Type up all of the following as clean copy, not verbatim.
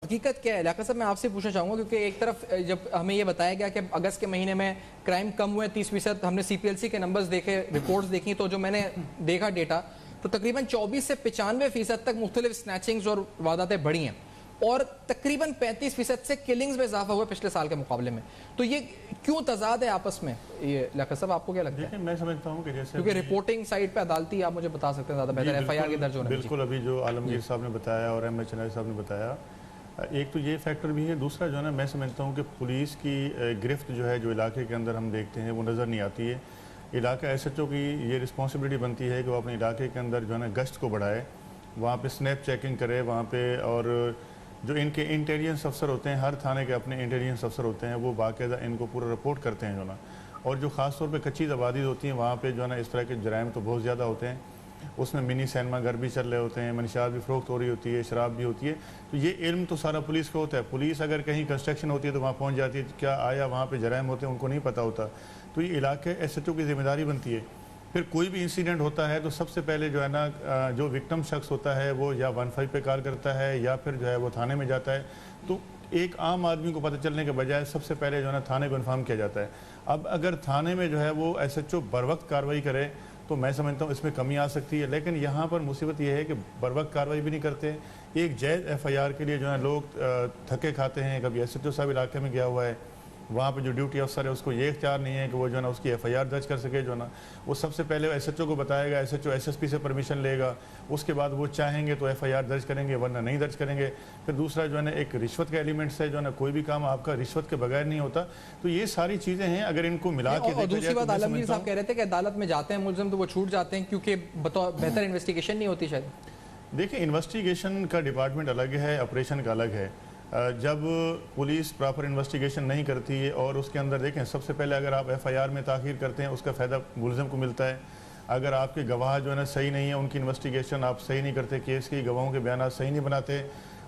حقیقت کیا ہے علاقہ صاحب؟ میں آپ سے پوچھنا چاہوں گا کیونکہ ایک طرف جب ہمیں یہ بتایا گیا کہ اگست کے مہینے میں کرائم کم ہوئے 30%، ہم نے سی پی ایل سی کے نمبرز دیکھے، رپورٹس دیکھی، تو جو میں نے دیکھا ڈیٹا تو تقریباً 24 سے 95% تک مختلف سنیچنگز اور وارداتیں بڑھی ہیں، اور تقریباً 35% سے کلنگز میں اضافہ ہوا پچھلے سال کے مقابلے میں. تو یہ کیوں تضاد ہے آپس میں یہ علاقہ صاحب؟ آپ کو کیا لگتا ہے؟ میں سمجھتا ہوں کہ جیسے کیونکہ رپورٹنگ سائٹ پہ عدالتی آپ مجھے بتا سکتے ہیں زیادہ بہتر ایف آئی آر کے درج ہونے میں. بالکل ابھی جو عالمگیر صاحب نے بتایا اور ایم ایچ چنائی صاحب نے بتایا، ایک تو یہ فیکٹر بھی ہے، دوسرا جو ہے نا میں سمجھتا ہوں کہ پولیس کی گرفت جو ہے جو علاقے کے اندر ہم دیکھتے ہیں وہ نظر نہیں آتی ہے. علاقہ ایس ایچ او کی یہ رسپانسبلٹی بنتی ہے کہ وہ اپنے علاقے کے اندر جو ہے نا گشت کو بڑھائے، وہاں پہ سنیپ چیکنگ کرے وہاں پہ، اور جو ان کے انٹیلیجنس افسر ہوتے ہیں، ہر تھانے کے اپنے انٹیلیجنس افسر ہوتے ہیں، وہ باقاعدہ ان کو پورا رپورٹ کرتے ہیں جو نا. اور جو خاص طور پہ کچی آبادی ہوتی ہیں وہاں پہ جو ہے نا اس طرح کے جرائم تو بہت زیادہ ہوتے ہیں. اس میں منی سینما گھر بھی چل رہے ہوتے ہیں، منشیات بھی فروخت ہو رہی ہوتی ہے، شراب بھی ہوتی ہے. تو یہ علم تو سارا پولیس کا ہوتا ہے. پولیس اگر کہیں کنسٹرکشن ہوتی ہے تو وہاں پہنچ جاتی ہے، کیا آیا وہاں پہ جرائم ہوتے ہیں ان کو نہیں پتہ ہوتا. تو یہ علاقے ایس ایچ او کی ذمہ داری بنتی ہے. پھر کوئی بھی انسیڈنٹ ہوتا ہے تو سب سے پہلے جو ہے نا جو وکٹم شخص ہوتا ہے وہ یا 15 پہ کال کرتا ہے یا پھر جو ہے وہ تھانے میں جاتا ہے. تو ایک عام آدمی کو پتہ چلنے کے بجائے سب سے پہلے جو ہے نا تھانے کو انفارم کیا جاتا ہے. اب اگر تھانے میں جو ہے وہ ایس ایچ او بر وقت کارروائی کرے تو میں سمجھتا ہوں اس میں کمی آ سکتی ہے. لیکن یہاں پر مصیبت یہ ہے کہ بر وقت کارروائی بھی نہیں کرتے. ایک جائز ایف آئی آر کے لیے جو ہے لوگ تھکے کھاتے ہیں. کبھی ایس ایچ او صاحب علاقے میں گیا ہوا ہے، وہاں پہ جو ڈیوٹی افسر ہے اس کو یہ اختیار نہیں ہے کہ وہ جو ہے نا اس کی ایف آئی آر درج کر سکے. جو ہے نا وہ سب سے پہلے ایس ایچ او کو بتائے گا، S H O S S P سے پرمیشن لے گا، اس کے بعد وہ چاہیں گے تو ایف آئی آر درج کریں گے ورنہ نہیں درج کریں گے. پھر دوسرا جو ہے نا ایک رشوت کا ایلیمنٹس ہے، جو ہے نا کوئی بھی کام آپ کا رشوت کے بغیر نہیں ہوتا. تو یہ ساری چیزیں ہیں، اگر ان کو ملا کے اور دوسری بات عالمگیر صاحب کہہ رہے تھے کہ عدالت میں جاتے ہیں ملزم تو وہ چھوٹ جاتے ہیں کیونکہ بہتر انویسٹیگیشن نہیں ہوتی. شاید دیکھیں انویسٹیگیشن کا ڈپارٹمنٹ الگ ہے، آپریشن کا الگ ہے. جب پولیس پراپر انویسٹیگیشن نہیں کرتی ہے اور اس کے اندر دیکھیں سب سے پہلے اگر آپ ایف آئی آر میں تاخیر کرتے ہیں اس کا فائدہ ملزم کو ملتا ہے. اگر آپ کے گواہ جو ہے نا صحیح نہیں ہے، ان کی انویسٹیگیشن آپ صحیح نہیں کرتے، کیس کی گواہوں کے بیانات صحیح نہیں بناتے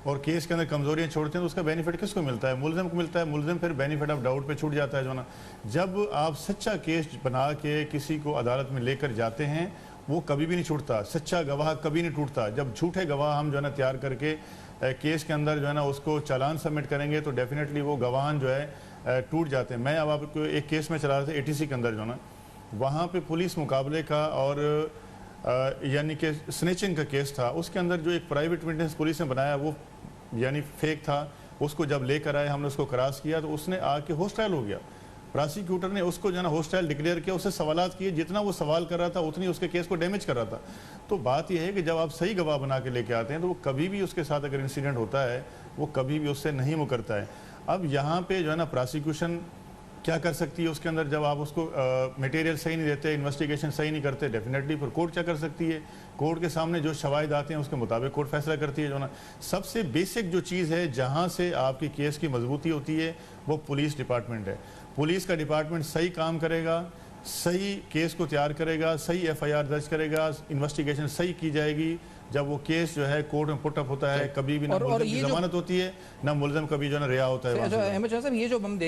اور کیس کے اندر کمزوریاں چھوڑتے ہیں تو اس کا بینیفٹ کس کو ملتا ہے؟ ملزم کو ملتا ہے. ملزم پھر بینیفٹ آف ڈاؤٹ پہ چھوٹ جاتا ہے. جو نا جب آپ سچا کیس بنا کے کسی کو عدالت میں لے کر جاتے ہیں وہ کبھی بھی نہیں چھوٹتا. سچا گواہ کبھی نہیں ٹوٹتا. جب جھوٹے گواہ ہم جو ہے نا تیار کر کے کیس کے اندر جو ہے نا اس کو چالان سبمٹ کریں گے تو ڈیفینیٹلی وہ گواہان جو ہے ٹوٹ جاتے ہیں. میں اب آپ کو ایک کیس میں چلا رہا تھا اے ٹی سی کے اندر جو نا، وہاں پہ پولیس مقابلے کا اور یعنی کہ سنیچنگ کا کیس تھا. اس کے اندر جو ایک پرائیویٹ وٹنس پولیس نے بنایا وہ یعنی فیک تھا. اس کو جب لے کر آئے ہم نے اس کو کراس کیا تو اس نے آ کے ہوسٹائل ہو گیا. پراسیکیوٹر نے اس کو جو ہے نا ہوسٹائل ڈکلیئر کیا، اس سے سوالات کیے، جتنا وہ سوال کر رہا تھا اتنی اس کے کیس کو ڈیمیج کر رہا تھا. تو بات یہ ہے کہ جب آپ صحیح گواہ بنا کے لے کے آتے ہیں تو وہ کبھی بھی اس کے ساتھ اگر انسیڈنٹ ہوتا ہے وہ کبھی بھی اس سے نہیں مکرتا ہے. اب یہاں پہ جو ہے نا پراسیکیوشن کیا کر سکتی ہے اس کے اندر؟ جب آپ اس کو میٹیریل صحیح نہیں دیتے، انویسٹیگیشن صحیح نہیں کرتے، ڈیفینیٹلی پھر کورٹ کیا کر سکتی ہے؟ کورٹ کے سامنے جو شواہد آتے ہیں اس کے مطابق کورٹ فیصلہ کرتی ہے. جو نا سب سے بیسک جو چیز ہے جہاں سے آپ کی کیس کی مضبوطی ہوتی ہے وہ پولیس ڈپارٹمنٹ ہے. پولیس کا ڈپارٹمنٹ صحیح کام کرے گا، صحیح کیس کو تیار کرے گا، صحیح ایف آئی آر درج کرے گا، انویسٹیگیشن صحیح کی جائے گی. جب وہ کیس جو ہے کورٹ میں پٹ اپ ہوتا ہے کبھی بھی نہ ملزم کی ضمانت ہوتی ہے نہ ملزم کبھی جو ہے نا رہا ہوتا ہے. احمد صاحب یہ جو ہم دیکھ